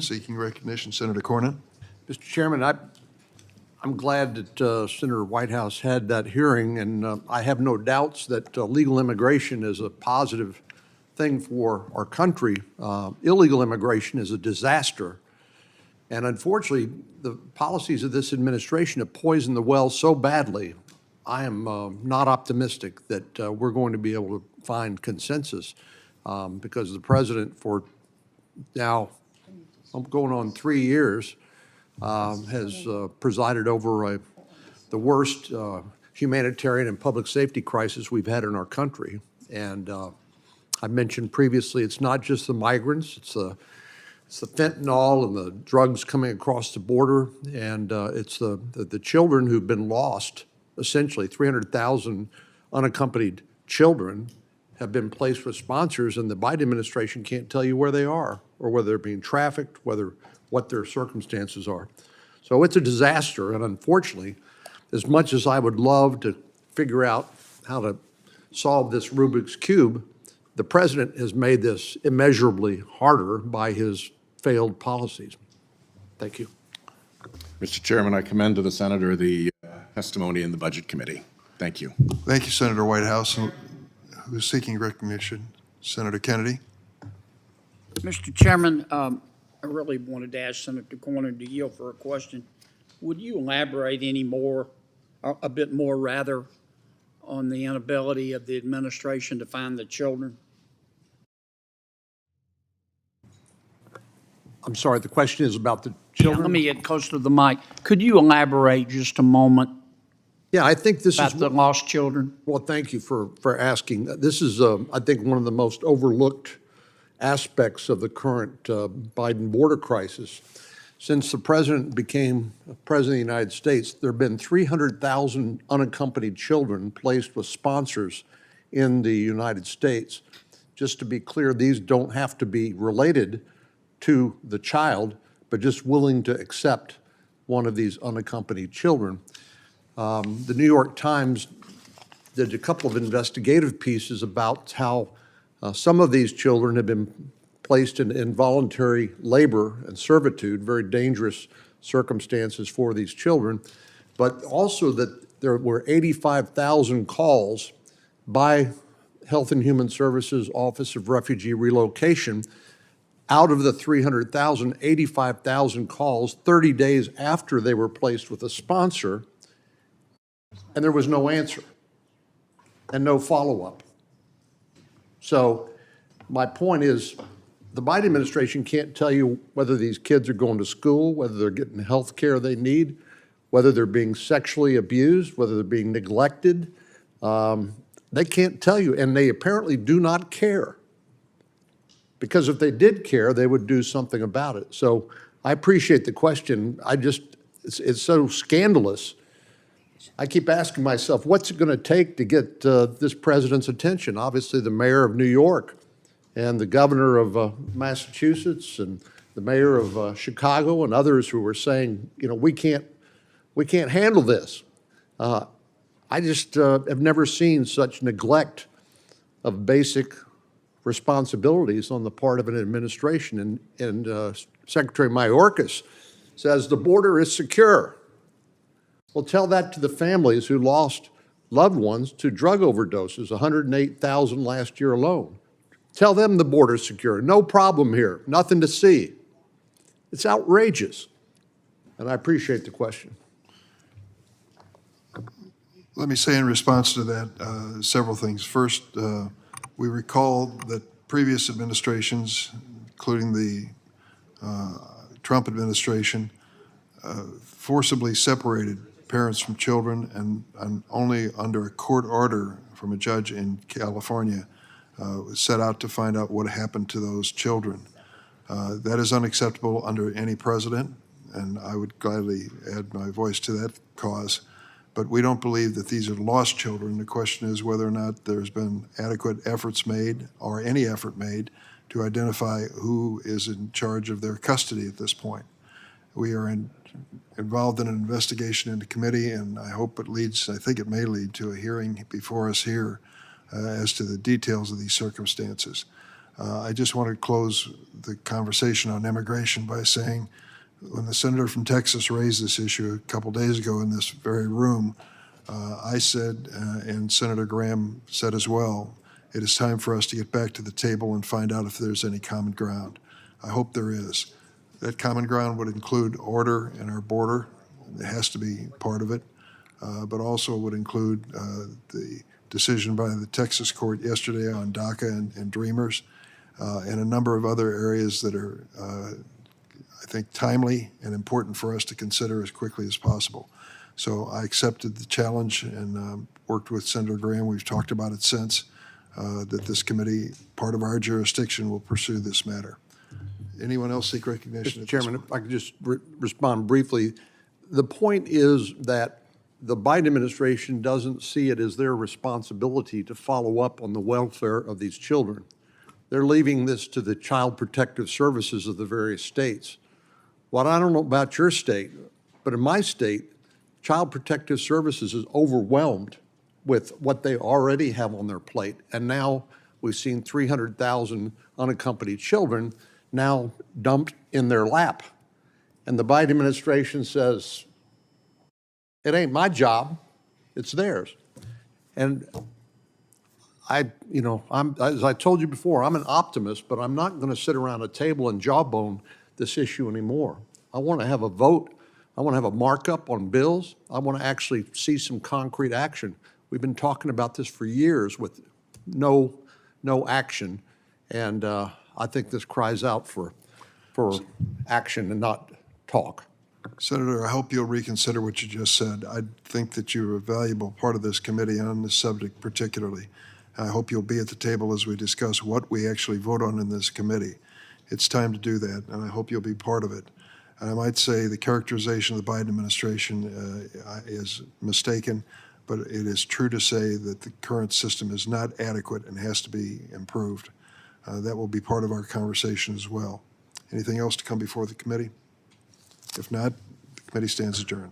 Seeking recognition, Senator Cornyn. Mr. Chairman, I'm glad that Senator Whitehouse had that hearing, and I have no doubts that legal immigration is a positive thing for our country. Illegal immigration is a disaster. And unfortunately, the policies of this administration have poisoned the well so badly, I am not optimistic that we're going to be able to find consensus because the president, for now, I'm going on 3 years, has presided over the worst humanitarian and public safety crisis we've had in our country. And I mentioned previously, it's not just the migrants, it's the fentanyl and the drugs coming across the border, and it's the children who've been lost. Essentially, 300,000 unaccompanied children have been placed with sponsors, and the Biden administration can't tell you where they are or whether they're being trafficked, what their circumstances are. So it's a disaster, and unfortunately, as much as I would love to figure out how to solve this Rubik's Cube, the president has made this immeasurably harder by his failed policies. Thank you. Mr. Chairman, I commend to the senator the testimony in the Budget Committee. Thank you. Thank you, Senator Whitehouse. Who's seeking recognition? Senator Kennedy. Mr. Chairman, I really wanted to ask Senator Cornyn to yield for a question. Would you elaborate any more, a bit more rather, on the inability of the administration to find the children? I'm sorry, the question is about the children? Let me get close to the mic. Could you elaborate just a moment Yeah, I think this about is the lost children? Well, thank you for asking. This is, I think, one of the most overlooked aspects of the current Biden border crisis. Since the president became president of the United States, there have been 300,000 unaccompanied children placed with sponsors in the United States. Just to be clear, these don't have to be related to the child, but just willing to accept one of these unaccompanied children. The New York Times did a couple of investigative pieces about how some of these children have been placed in involuntary labor and servitude, very dangerous circumstances for these children, but also that there were 85,000 calls by Health and Human Services Office of Refugee Relocation. Out of the 300,000, 85,000 calls 30 days after they were placed with a sponsor, and there was no answer and no follow-up. So my point is, the Biden administration can't tell you whether these kids are going to school, whether they're getting the health care they need, whether they're being sexually abused, whether they're being neglected. They can't tell you, and they apparently do not care. Because if they did care, they would do something about it. So I appreciate the question. It's so scandalous. I keep asking myself, what's it going to take to get this president's attention? Obviously, the mayor of New York and the governor of Massachusetts and the mayor of Chicago and others who were saying, you know, we can't handle this. I just have never seen such neglect of basic responsibilities on the part of an administration. And Secretary Mayorkas says the border is secure. Well, tell that to the families who lost loved ones to drug overdoses, 108,000 last year alone. Tell them the border's secure. No problem here. Nothing to see. It's outrageous. And I appreciate the question. Let me say in response to that several things. First, we recall that previous administrations, including the Trump administration, forcibly separated parents from children, and only under a court order from a judge in California set out to find out what happened to those children. That is unacceptable under any president, and I would gladly add my voice to that cause. But we don't believe that these are lost children. The question is whether or not there's been adequate efforts made, or any effort made, to identify who is in charge of their custody at this point. We are involved in an investigation in the committee, and I hope it leads, I think it may lead to a hearing before us here as to the details of these circumstances. I just want to close the conversation on immigration by saying, when the senator from Texas raised this issue a couple days ago in this very room, I said, and Senator Graham said as well, it is time for us to get back to the table and find out if there's any common ground. I hope there is. That common ground would include order in our border. It has to be part of it, but also would include the decision by the Texas court yesterday on DACA and Dreamers, and a number of other areas that are, I think, timely and important for us to consider as quickly as possible. So I accepted the challenge and worked with Senator Graham. We've talked about it since, that this committee, part of our jurisdiction, will pursue this matter. Anyone else seek recognition? Mr. Chairman, if I could just respond briefly. The point is that the Biden administration doesn't see it as their responsibility to follow up on the welfare of these children. They're leaving this to the Child Protective Services of the various states. Well, I don't know about your state, but in my state, Child Protective Services is overwhelmed with what they already have on their plate. And now we've seen 300,000 unaccompanied children now dumped in their lap. And the Biden administration says, it ain't my job, it's theirs. And as I told you before, I'm an optimist, but I'm not going to sit around a table and jawbone this issue anymore. I want to have a vote. I want to have a markup on bills. I want to actually see some concrete action. We've been talking about this for years with no action, and I think this cries out for action and not talk. Senator, I hope you'll reconsider what you just said. I think that you're a valuable part of this committee on this subject particularly. I hope you'll be at the table as we discuss what we actually vote on in this committee. It's time to do that, and I hope you'll be part of it. And I might say the characterization of the Biden administration is mistaken, but it is true to say that the current system is not adequate and has to be improved. That will be part of our conversation as well. Anything else to come before the committee? If not, the committee stands adjourned.